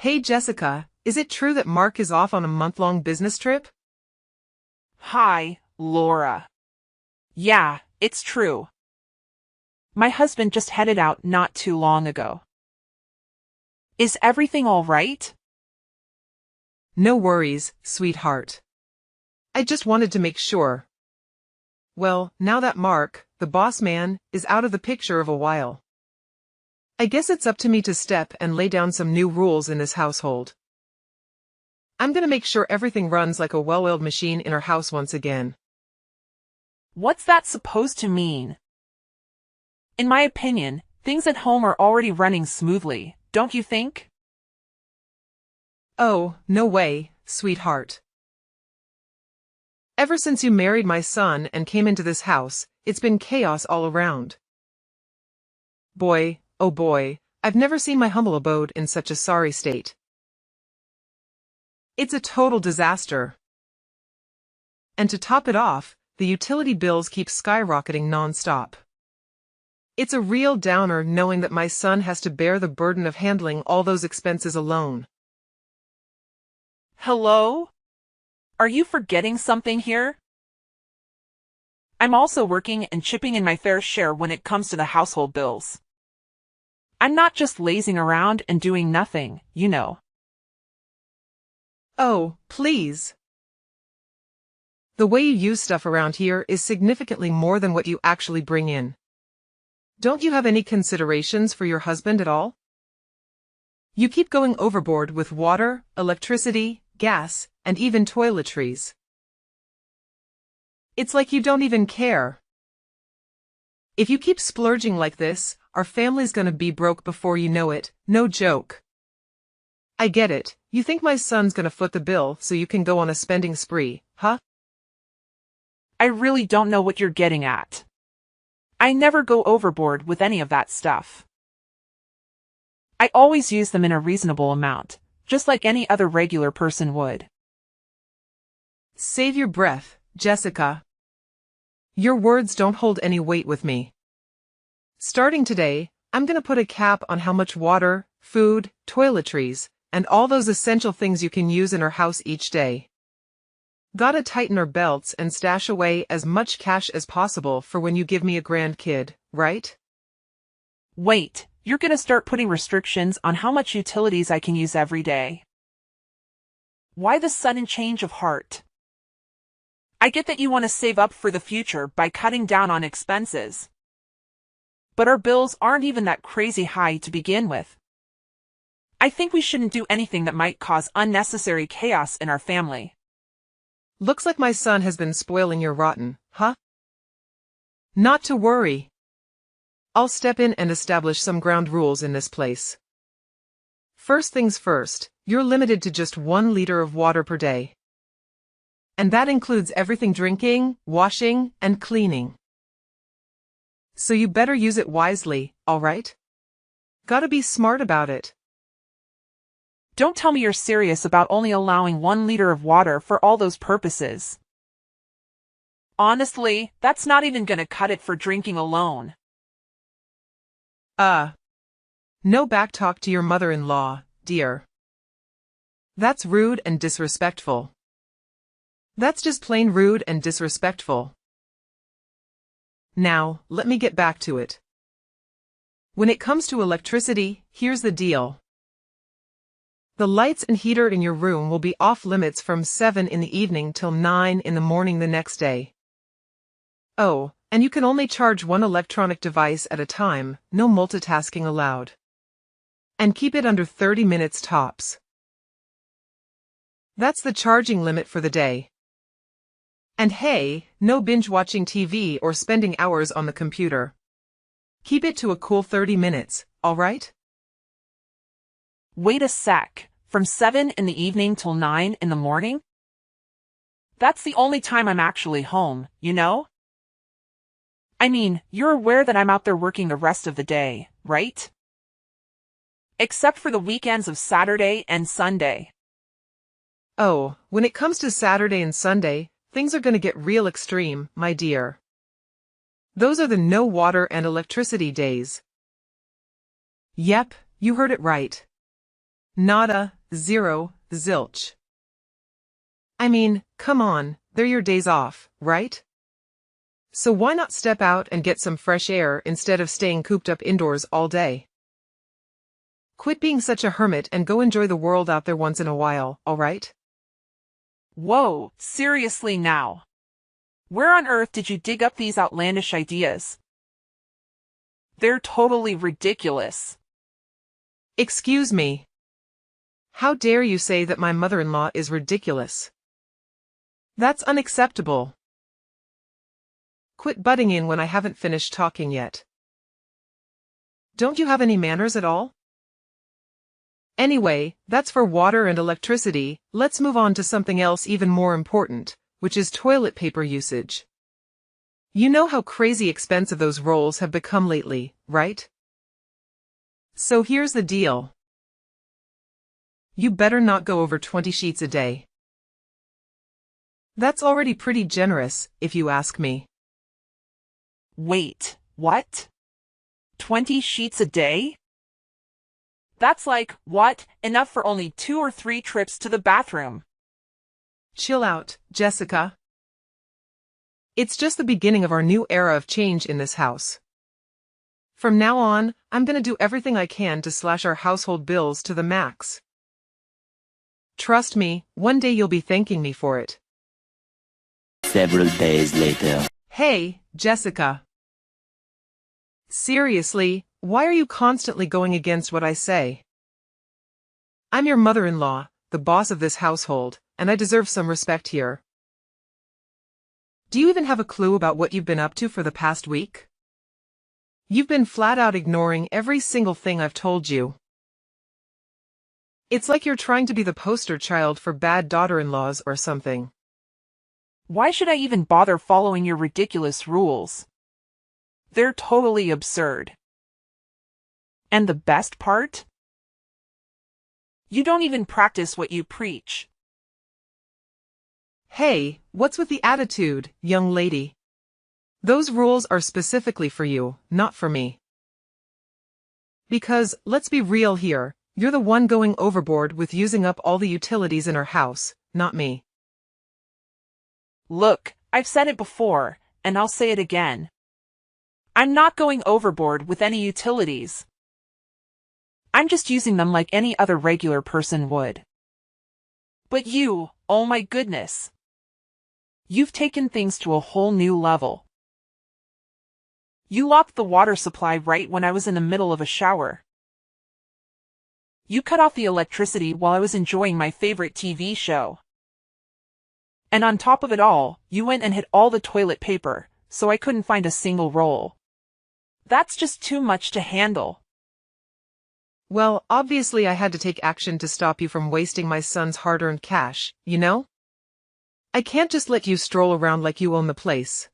Hey Jessica, is it true that Mark is off on a month-long business trip? Hi, Laura. Yeah, it's true. My husband just headed out not too long ago. Is everything all right? No worries, sweetheart. I just wanted to make sure. Well, now that Mark, the boss man, is out of the picture of a while, I guess it's up to me to step and lay down some new rules in this household. I'm gonna make sure everything runs like a well-oiled machine in our house once again. What's that supposed to mean? In my opinion, things at home are already running smoothly, don't you think? Oh, no way, sweetheart. Ever since you married my son and came into this house, it's been chaos all around. Boy, oh boy, I've never seen my humble abode in such a sorry state. It's a total disaster. And to top it off, the utility bills keep skyrocketing non-stop. It's a real downer knowing that my son has to bear the burden of handling all those expenses alone. Hello? Are you forgetting something here? I'm also working and chipping in my fair share when it comes to the household bills. I'm not just lazing around and doing nothing, you know. Oh, please. The way you use stuff around here is significantly more than what you actually bring in. Don't you have any considerations for your husband at all? You keep going overboard with water, electricity, gas, and even toiletries. It's like you don't even care. If you keep splurging like this, our family's gonna be broke before you know it, no joke. I get it, you think my son's gonna foot the bill so you can go on a spending spree, huh? I really don't know what you're getting at. I never go overboard with any of that stuff. I always use them in a reasonable amount, just like any other regular person would. Save your breath, Jessica. Your words don't hold any weight with me. Starting today, I'm gonna put a cap on how much water, food, toiletries, and all those essential things you can use in our house each day. Gotta tighten our belts and stash away as much cash as possible for when you give me a grandkid, right? Wait, you're gonna start putting restrictions on how much utilities I can use every day. Why the sudden change of heart? I get that you want to save up for the future by cutting down on expenses. But our bills aren't even that crazy high to begin with. I think we shouldn't do anything that might cause unnecessary chaos in our family. Looks like my son has been spoiling your rotten, huh? Not to worry. I'll step in and establish some ground rules in this place. First things first, you're limited to just 1 liter of water per day. And that includes everything drinking, washing, and cleaning. So you better use it wisely, alright? Gotta be smart about it. Don't tell me you're serious about only allowing 1 liter of water for all those purposes. Honestly, that's not even gonna cut it for drinking alone. No backtalk to your mother-in-law, dear. That's rude and disrespectful. That's just plain rude and disrespectful. Now, let me get back to it. When it comes to electricity, here's the deal. The lights and heater in your room will be off limits from 7 in the evening till 9 in the morning the next day. Oh, and you can only charge one electronic device at a time, no multitasking allowed. And keep it under 30 minutes tops. That's the charging limit for the day. And hey, no binge-watching TV or spending hours on the computer. Keep it to a cool 30 minutes, alright? Wait a sec, from 7 in the evening till 9 in the morning? That's the only time I'm actually home, you know? I mean, you're aware that I'm out there working the rest of the day, right? Except for the weekends of Saturday and Sunday. Oh, when it comes to Saturday and Sunday, things are gonna get real extreme, my dear. Those are the no water and electricity days. Yep, you heard it right. Nada, zero, zilch. I mean, come on, they're your days off, right? So why not step out and get some fresh air instead of staying cooped up indoors all day? Quit being such a hermit and go enjoy the world out there once in a while, alright? Whoa, seriously now. Where on earth did you dig up these outlandish ideas? They're totally ridiculous. Excuse me. How dare you say that my mother-in-law is ridiculous? That's unacceptable. Quit butting in when I haven't finished talking yet. Don't you have any manners at all? Anyway, that's for water and electricity. Let's move on to something else even more important, which is toilet paper usage. You know how crazy expensive those rolls have become lately, right? So here's the deal. You better not go over 20 sheets a day. That's already pretty generous, if you ask me. Wait, what? 20 sheets a day? That's like, what, enough for only 2 or 3 trips to the bathroom. Chill out, Jessica. It's just the beginning of our new era of change in this house. From now on, I'm gonna do everything I can to slash our household bills to the max. Trust me, one day you'll be thanking me for it. Several days later. Hey, Jessica. Seriously, why are you constantly going against what I say? I'm your mother-in-law, the boss of this household, and I deserve some respect here. Do you even have a clue about what you've been up to for the past week? You've been flat out ignoring every single thing I've told you. It's like you're trying to be the poster child for bad daughter-in-laws or something. Why should I even bother following your ridiculous rules? They're totally absurd. And the best part? You don't even practice what you preach. Hey, what's with the attitude, young lady? Those rules are specifically for you, not for me. Because, let's be real here, you're the one going overboard with using up all the utilities in our house, not me. Look, I've said it before, and I'll say it again. I'm not going overboard with any utilities. I'm just using them like any other regular person would. But you, oh my goodness. You've taken things to a whole new level. You locked the water supply right when I was in the middle of a shower. You cut off the electricity while I was enjoying my favorite TV show. And on top of it all, you went and hid all the toilet paper, so I couldn't find a single roll. That's just too much to handle. Well, obviously I had to take action to stop you from wasting my son's hard-earned cash, you know? I can't just let you stroll around like you own the place.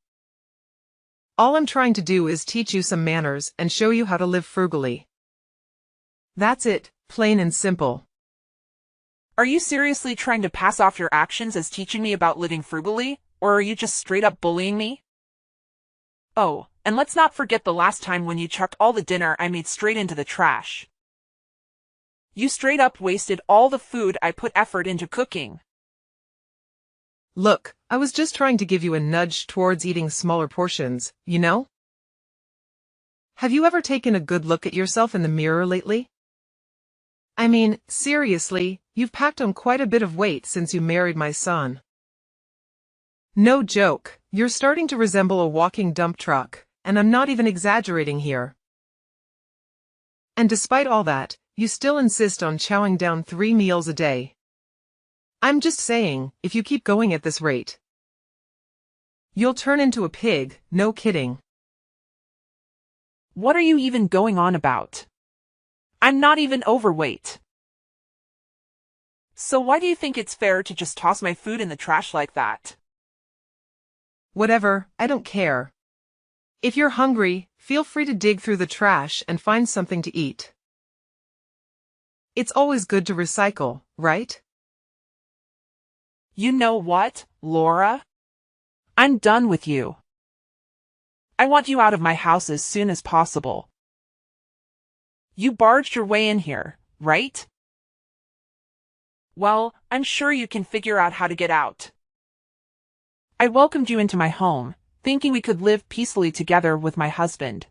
All I'm trying to do is teach you some manners and show you how to live frugally. That's it, plain and simple. Are you seriously trying to pass off your actions as teaching me about living frugally, or are you just straight up bullying me? Oh, and let's not forget the last time when you chucked all the dinner I made straight into the trash. You straight up wasted all the food I put effort into cooking. Look, I was just trying to give you a nudge towards eating smaller portions, you know? Have you ever taken a good look at yourself in the mirror lately? I mean, seriously, you've packed on quite a bit of weight since you married my son. No joke, you're starting to resemble a walking dump truck, and I'm not even exaggerating here. And despite all that, you still insist on chowing down 3 meals a day. I'm just saying, if you keep going at this rate, you'll turn into a pig, no kidding. What are you even going on about? I'm not even overweight. So why do you think it's fair to just toss my food in the trash like that? Whatever, I don't care. If you're hungry, feel free to dig through the trash and find something to eat. It's always good to recycle, right? You know what, Laura? I'm done with you. I want you out of my house as soon as possible. You barged your way in here, right? Well, I'm sure you can figure out how to get out. I welcomed you into my home, thinking we could live peacefully together with my husband.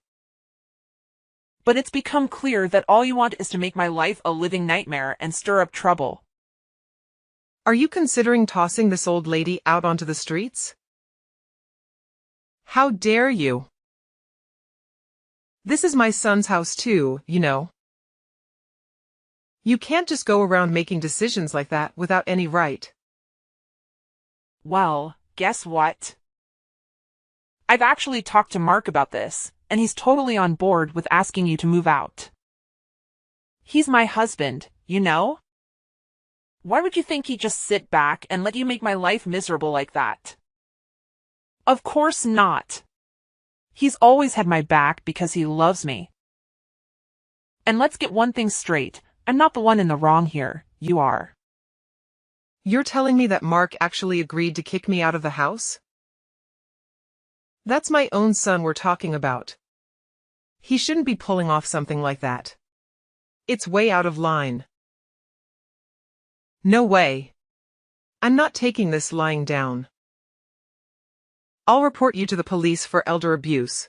But it's become clear that all you want is to make my life a living nightmare and stir up trouble. Are you considering tossing this old lady out onto the streets? How dare you? This is my son's house too, you know. You can't just go around making decisions like that without any right. Well, guess what? I've actually talked to Mark about this, and he's totally on board with asking you to move out. He's my husband, you know? Why would you think he'd just sit back and let you make my life miserable like that? Of course not. He's always had my back because he loves me. And let's get one thing straight, I'm not the one in the wrong here, you are. You're telling me that Mark actually agreed to kick me out of the house? That's my own son we're talking about. He shouldn't be pulling off something like that. It's way out of line. No way. I'm not taking this lying down. I'll report you to the police for elder abuse.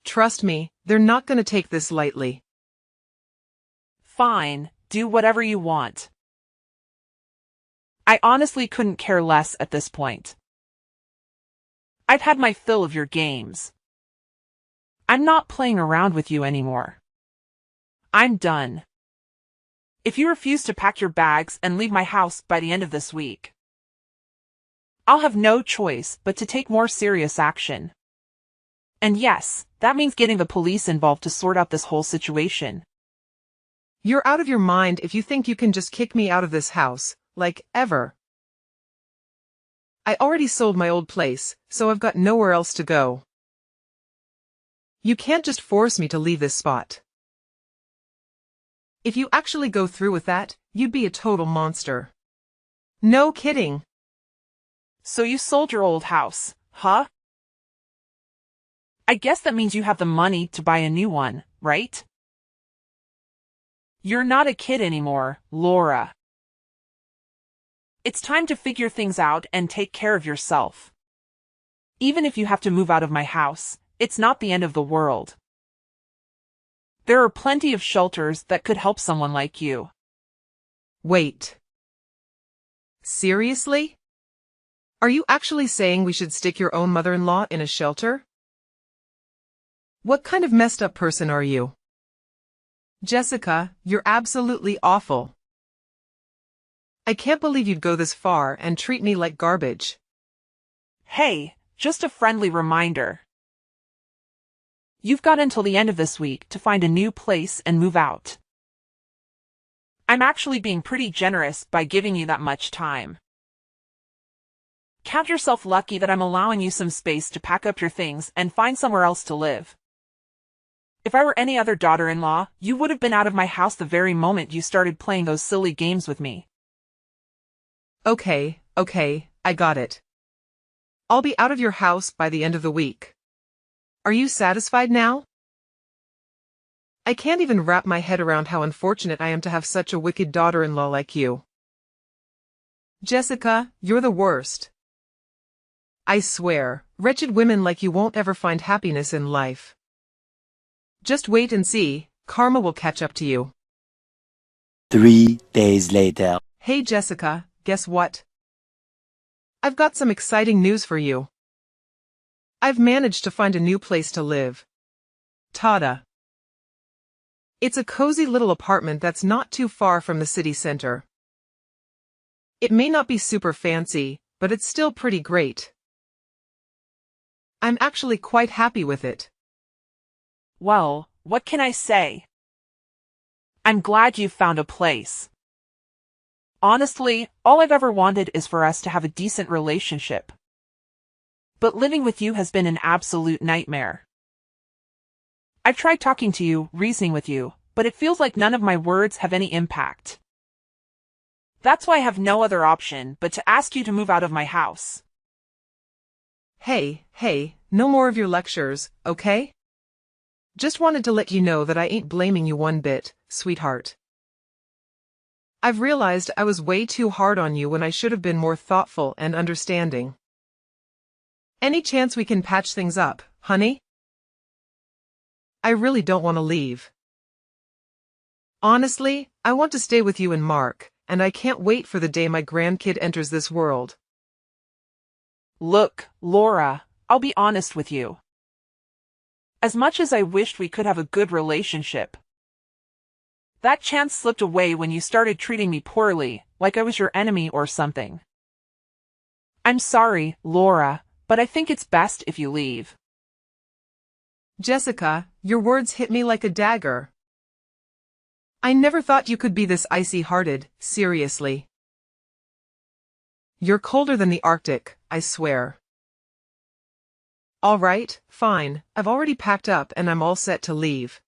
Trust me, they're not gonna take this lightly. Fine, do whatever you want. I honestly couldn't care less at this point. I've had my fill of your games. I'm not playing around with you anymore. I'm done. If you refuse to pack your bags and leave my house by the end of this week, I'll have no choice but to take more serious action. And yes, that means getting the police involved to sort out this whole situation. You're out of your mind if you think you can just kick me out of this house, like, ever. I already sold my old place, so I've got nowhere else to go. You can't just force me to leave this spot. If you actually go through with that, you'd be a total monster. No kidding. So you sold your old house, huh? I guess that means you have the money to buy a new one, right? You're not a kid anymore, Laura. It's time to figure things out and take care of yourself. Even if you have to move out of my house, it's not the end of the world. There are plenty of shelters that could help someone like you. Wait. Seriously? Are you actually saying we should stick your own mother-in-law in a shelter? What kind of messed up person are you? Jessica, you're absolutely awful. I can't believe you'd go this far and treat me like garbage. Hey, just a friendly reminder. You've got until the end of this week to find a new place and move out. I'm actually being pretty generous by giving you that much time. Count yourself lucky that I'm allowing you some space to pack up your things and find somewhere else to live. If I were any other daughter-in-law, you would have been out of my house the very moment you started playing those silly games with me. Okay, I got it. I'll be out of your house by the end of the week. Are you satisfied now? I can't even wrap my head around how unfortunate I am to have such a wicked daughter-in-law like you. Jessica, you're the worst. I swear, wretched women like you won't ever find happiness in life. Just wait and see, karma will catch up to you. 3 days later. Hey Jessica, guess what? I've got some exciting news for you. I've managed to find a new place to live. Tada. It's a cozy little apartment that's not too far from the city center. It may not be super fancy, but it's still pretty great. I'm actually quite happy with it. Well, what can I say? I'm glad you found a place. Honestly, all I've ever wanted is for us to have a decent relationship. But living with you has been an absolute nightmare. I've tried talking to you, reasoning with you, but it feels like none of my words have any impact. That's why I have no other option but to ask you to move out of my house. Hey, no more of your lectures, okay? Just wanted to let you know that I ain't blaming you one bit, sweetheart. I've realized I was way too hard on you when I should have been more thoughtful and understanding. Any chance we can patch things up, honey? I really don't want to leave. Honestly, I want to stay with you and Mark, and I can't wait for the day my grandkid enters this world. Look, Laura, I'll be honest with you. As much as I wished we could have a good relationship, that chance slipped away when you started treating me poorly, like I was your enemy or something. I'm sorry, Laura, but I think it's best if you leave. Jessica, your words hit me like a dagger. I never thought you could be this icy-hearted, seriously. You're colder than the Arctic, I swear. All right, fine, I've already packed up and I'm all set to leave.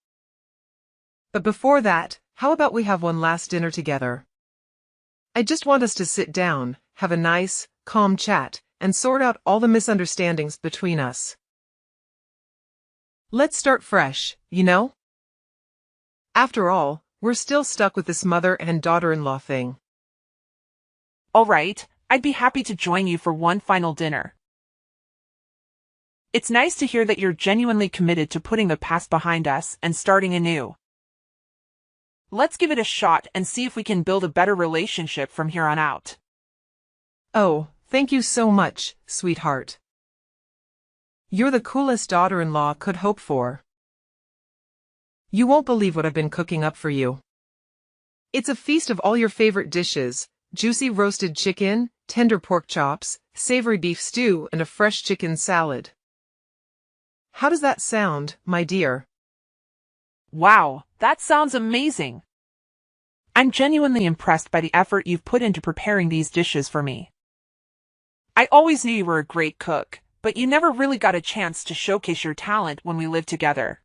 But before that, how about we have one last dinner together? I just want us to sit down, have a nice, calm chat, and sort out all the misunderstandings between us. Let's start fresh, you know? After all, we're still stuck with this mother and daughter-in-law thing. All right, I'd be happy to join you for one final dinner. It's nice to hear that you're genuinely committed to putting the past behind us and starting anew. Let's give it a shot and see if we can build a better relationship from here on out. Oh, thank you so much, sweetheart. You're the coolest daughter-in-law could hope for. You won't believe what I've been cooking up for you. It's a feast of all your favorite dishes: juicy roasted chicken, tender pork chops, savory beef stew, and a fresh chicken salad. How does that sound, my dear? Wow, that sounds amazing. I'm genuinely impressed by the effort you've put into preparing these dishes for me. I always knew you were a great cook, but you never really got a chance to showcase your talent when we lived together.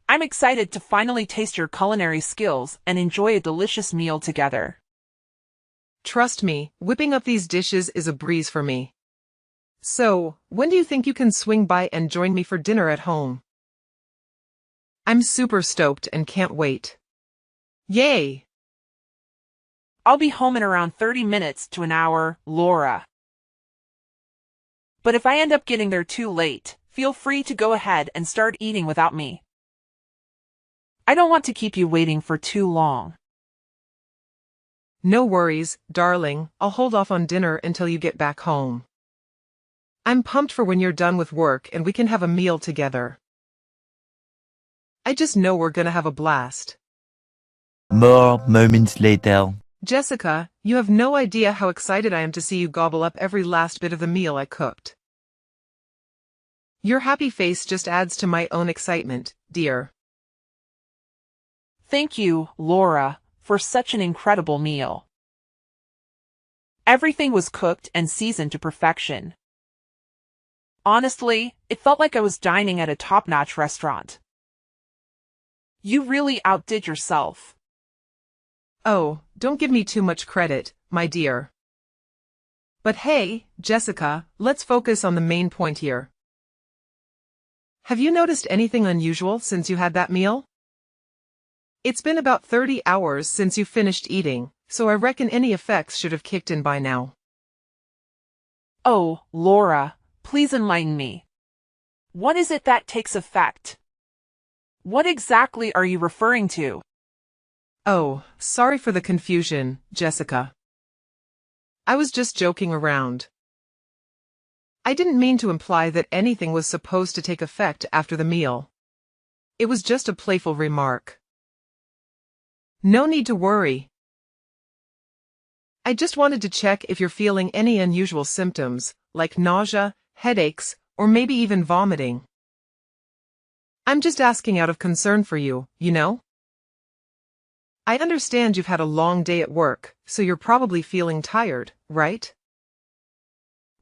I'm excited to finally taste your culinary skills and enjoy a delicious meal together. Trust me, whipping up these dishes is a breeze for me. So, when do you think you can swing by and join me for dinner at home? I'm super stoked and can't wait. Yay! I'll be home in around 30 minutes to an hour, Laura. But if I end up getting there too late, feel free to go ahead and start eating without me. I don't want to keep you waiting for too long. No worries, darling, I'll hold off on dinner until you get back home. I'm pumped for when you're done with work and we can have a meal together. I just know we're gonna have a blast. More moments later. Jessica, you have no idea how excited I am to see you gobble up every last bit of the meal I cooked. Your happy face just adds to my own excitement, dear. Thank you, Laura, for such an incredible meal. Everything was cooked and seasoned to perfection. Honestly, it felt like I was dining at a top-notch restaurant. You really outdid yourself. Oh, don't give me too much credit, my dear. But hey, Jessica, let's focus on the main point here. Have you noticed anything unusual since you had that meal? It's been about 30 hours since you finished eating, so I reckon any effects should have kicked in by now. Oh, Laura, please enlighten me. What is it that takes effect? What exactly are you referring to? Oh, sorry for the confusion, Jessica. I was just joking around. I didn't mean to imply that anything was supposed to take effect after the meal. It was just a playful remark. No need to worry. I just wanted to check if you're feeling any unusual symptoms, like nausea, headaches, or maybe even vomiting. I'm just asking out of concern for you, you know? I understand you've had a long day at work, so you're probably feeling tired, right?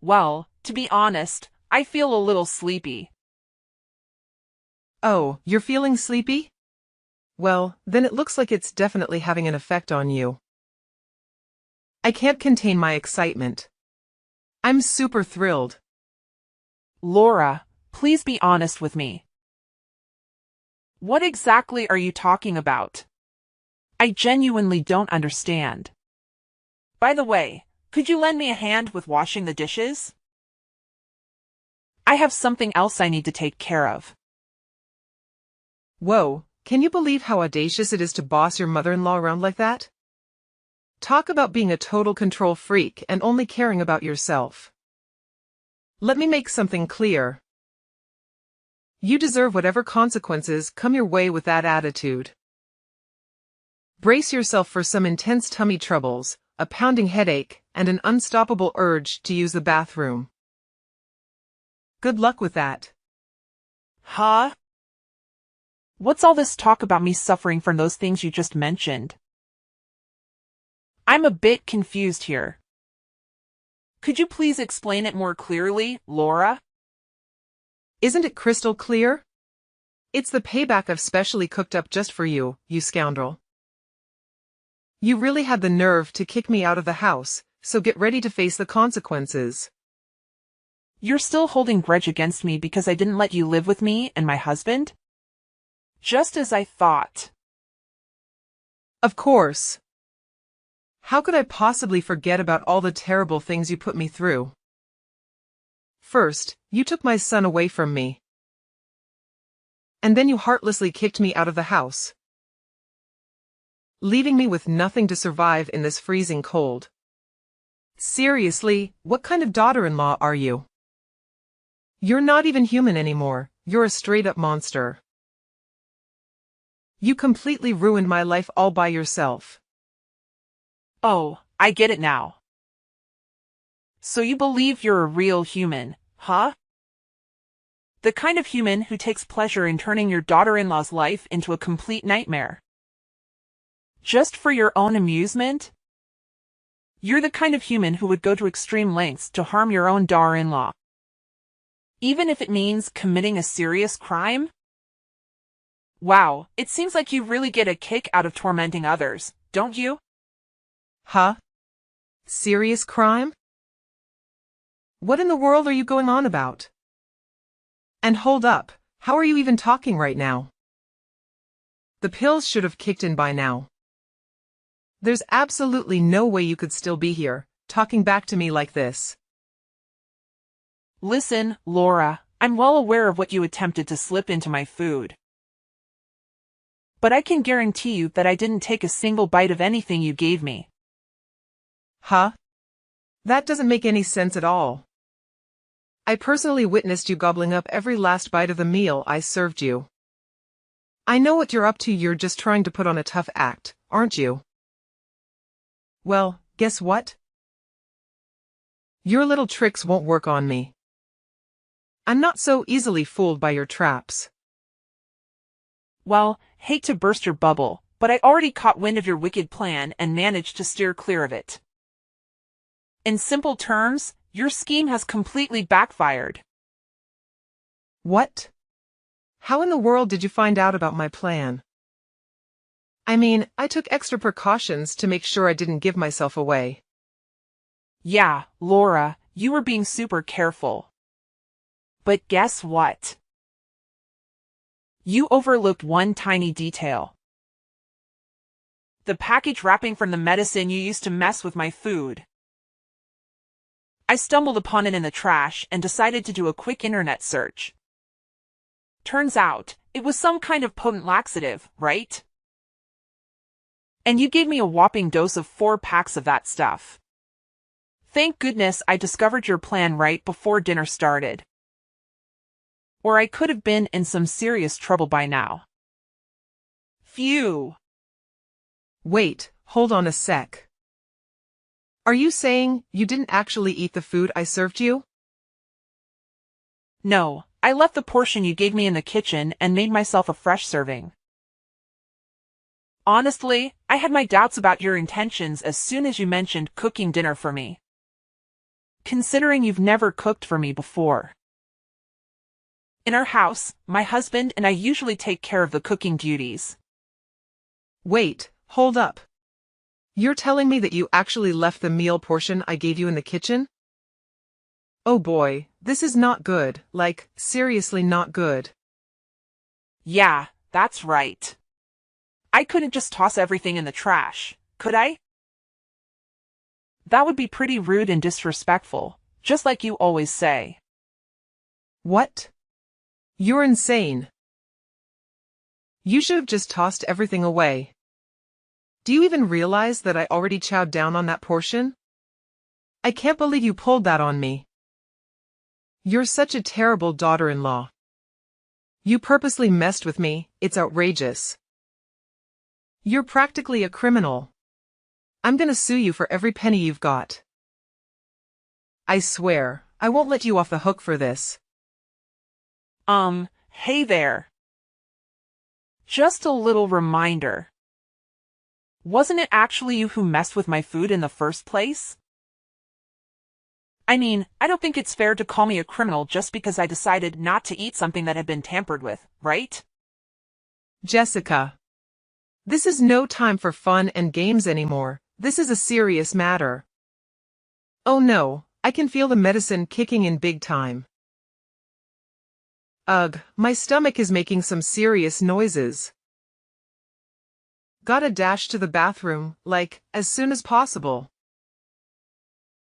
Well, to be honest, I feel a little sleepy. Oh, you're feeling sleepy? Well, then it looks like it's definitely having an effect on you. I can't contain my excitement. I'm super thrilled. Laura, please be honest with me. What exactly are you talking about? I genuinely don't understand. By the way, could you lend me a hand with washing the dishes? I have something else I need to take care of. Whoa, can you believe how audacious it is to boss your mother-in-law around like that? Talk about being a total control freak and only caring about yourself. Let me make something clear. You deserve whatever consequences come your way with that attitude. Brace yourself for some intense tummy troubles, a pounding headache, and an unstoppable urge to use the bathroom. Good luck with that. Huh? What's all this talk about me suffering from those things you just mentioned? I'm a bit confused here. Could you please explain it more clearly, Laura? Isn't it crystal clear? It's the payback I've specially cooked up just for you, you scoundrel. You really had the nerve to kick me out of the house, so get ready to face the consequences. You're still holding grudge against me because I didn't let you live with me and my husband? Just as I thought. Of course. How could I possibly forget about all the terrible things you put me through? First, you took my son away from me. And then you heartlessly kicked me out of the house, leaving me with nothing to survive in this freezing cold. Seriously, what kind of daughter-in-law are you? You're not even human anymore, you're a straight-up monster. You completely ruined my life all by yourself. Oh, I get it now. So you believe you're a real human, huh? The kind of human who takes pleasure in turning your daughter-in-law's life into a complete nightmare. Just for your own amusement? You're the kind of human who would go to extreme lengths to harm your own daughter-in-law. Even if it means committing a serious crime? Wow, it seems like you really get a kick out of tormenting others, don't you? Huh? Serious crime? What in the world are you going on about? And hold up, how are you even talking right now? The pills should have kicked in by now. There's absolutely no way you could still be here, talking back to me like this. Listen, Laura, I'm well aware of what you attempted to slip into my food. But I can guarantee you that I didn't take a single bite of anything you gave me. Huh? That doesn't make any sense at all. I personally witnessed you gobbling up every last bite of the meal I served you. I know what you're up to, you're just trying to put on a tough act, aren't you? Well, guess what? Your little tricks won't work on me. I'm not so easily fooled by your traps. Well, hate to burst your bubble, but I already caught wind of your wicked plan and managed to steer clear of it. In simple terms, your scheme has completely backfired. What? How in the world did you find out about my plan? I mean, I took extra precautions to make sure I didn't give myself away. Yeah, Laura, you were being super careful. But guess what? You overlooked one tiny detail. The package wrapping from the medicine you used to mess with my food. I stumbled upon it in the trash and decided to do a quick internet search. Turns out, it was some kind of potent laxative, right? And you gave me a whopping dose of 4 packs of that stuff. Thank goodness I discovered your plan right before dinner started. Or I could have been in some serious trouble by now. Phew. Wait, hold on a sec. Are you saying you didn't actually eat the food I served you? No, I left the portion you gave me in the kitchen and made myself a fresh serving. Honestly, I had my doubts about your intentions as soon as you mentioned cooking dinner for me. Considering you've never cooked for me before. In our house, my husband and I usually take care of the cooking duties. Wait, hold up. You're telling me that you actually left the meal portion I gave you in the kitchen? Oh boy, this is not good, like, seriously not good. Yeah, that's right. I couldn't just toss everything in the trash, could I? That would be pretty rude and disrespectful, just like you always say. What? You're insane. You should have just tossed everything away. Do you even realize that I already chowed down on that portion? I can't believe you pulled that on me. You're such a terrible daughter-in-law. You purposely messed with me, it's outrageous. You're practically a criminal. I'm gonna sue you for every penny you've got. I swear, I won't let you off the hook for this. Hey there. Just a little reminder. Wasn't it actually you who messed with my food in the first place? I mean, I don't think it's fair to call me a criminal just because I decided not to eat something that had been tampered with, right? Jessica. This is no time for fun and games anymore. This is a serious matter. Oh no, I can feel the medicine kicking in big time. Ugh, my stomach is making some serious noises. Gotta dash to the bathroom, like, as soon as possible.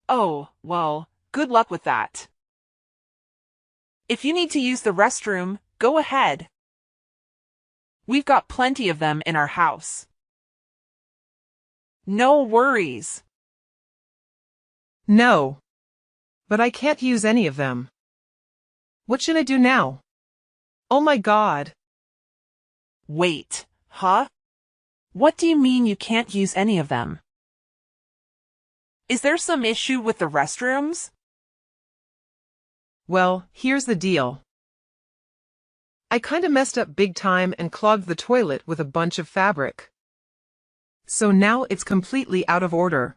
Oh, well, good luck with that. If you need to use the restroom, go ahead. We've got plenty of them in our house. No worries. No. But I can't use any of them. What should I do now? Oh my God. Wait, huh? What do you mean you can't use any of them? Is there some issue with the restrooms? Well, here's the deal. I kinda messed up big time and clogged the toilet with a bunch of fabric. So now it's completely out of order.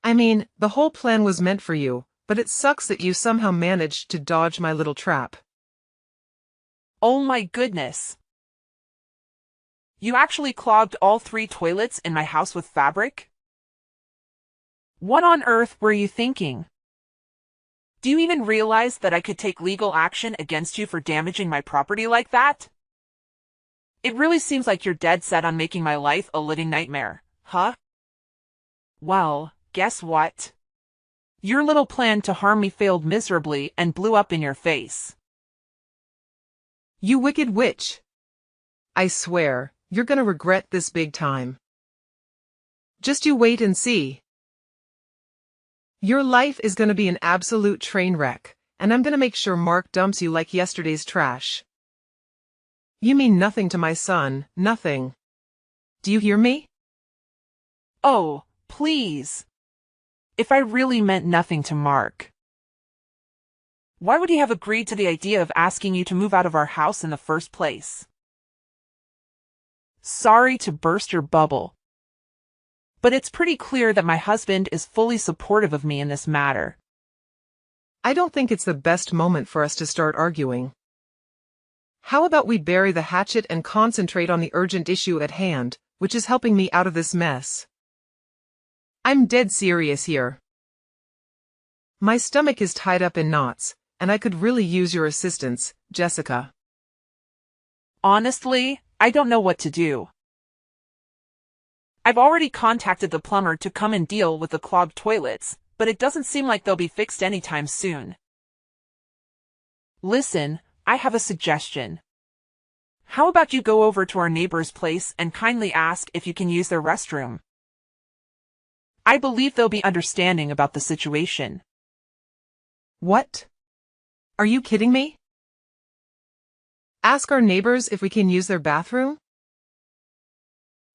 I mean, the whole plan was meant for you, but it sucks that you somehow managed to dodge my little trap. Oh my goodness. You actually clogged all 3 toilets in my house with fabric? What on earth were you thinking? Do you even realize that I could take legal action against you for damaging my property like that? It really seems like you're dead set on making my life a living nightmare, huh? Well, guess what? Your little plan to harm me failed miserably and blew up in your face. You wicked witch. I swear, you're gonna regret this big time. Just you wait and see. Your life is gonna be an absolute train wreck, and I'm gonna make sure Mark dumps you like yesterday's trash. You mean nothing to my son, nothing. Do you hear me? Oh, please. If I really meant nothing to Mark, why would he have agreed to the idea of asking you to move out of our house in the first place? Sorry to burst your bubble, but it's pretty clear that my husband is fully supportive of me in this matter. I don't think it's the best moment for us to start arguing. How about we bury the hatchet and concentrate on the urgent issue at hand, which is helping me out of this mess? I'm dead serious here. My stomach is tied up in knots, and I could really use your assistance, Jessica. Honestly, I don't know what to do. I've already contacted the plumber to come and deal with the clogged toilets, but it doesn't seem like they'll be fixed anytime soon. Listen, I have a suggestion. How about you go over to our neighbor's place and kindly ask if you can use their restroom? I believe they'll be understanding about the situation. What? Are you kidding me? Ask our neighbors if we can use their bathroom?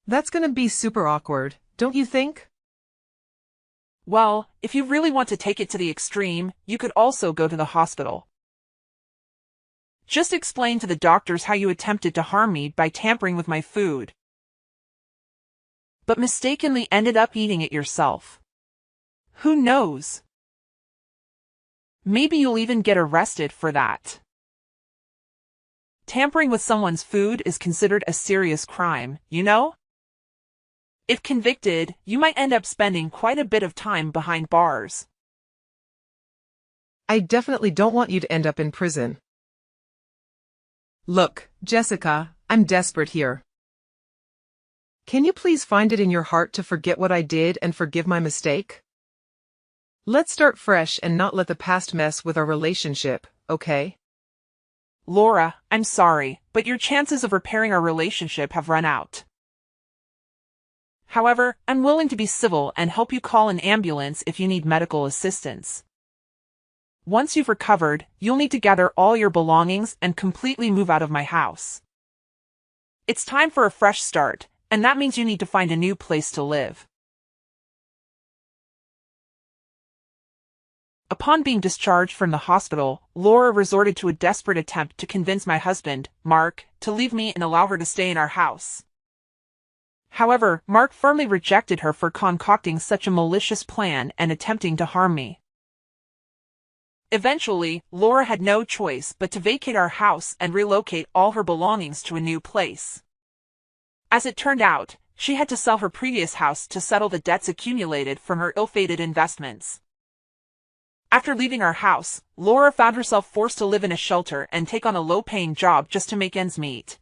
That's gonna be super awkward, don't you think? Well, if you really want to take it to the extreme, you could also go to the hospital. Just explain to the doctors how you attempted to harm me by tampering with my food, but mistakenly ended up eating it yourself. Who knows? Maybe you'll even get arrested for that. Tampering with someone's food is considered a serious crime, you know? If convicted, you might end up spending quite a bit of time behind bars. I definitely don't want you to end up in prison. Look, Jessica, I'm desperate here. Can you please find it in your heart to forget what I did and forgive my mistake? Let's start fresh and not let the past mess with our relationship, okay? Laura, I'm sorry, but your chances of repairing our relationship have run out. However, I'm willing to be civil and help you call an ambulance if you need medical assistance. Once you've recovered, you'll need to gather all your belongings and completely move out of my house. It's time for a fresh start, and that means you need to find a new place to live. Upon being discharged from the hospital, Laura resorted to a desperate attempt to convince my husband, Mark, to leave me and allow her to stay in our house. However, Mark firmly rejected her for concocting such a malicious plan and attempting to harm me. Eventually, Laura had no choice but to vacate our house and relocate all her belongings to a new place. As it turned out, she had to sell her previous house to settle the debts accumulated from her ill-fated investments. After leaving our house, Laura found herself forced to live in a shelter and take on a low-paying job just to make ends meet.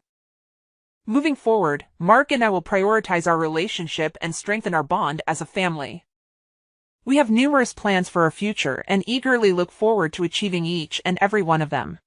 Moving forward, Mark and I will prioritize our relationship and strengthen our bond as a family. We have numerous plans for our future and eagerly look forward to achieving each and every one of them.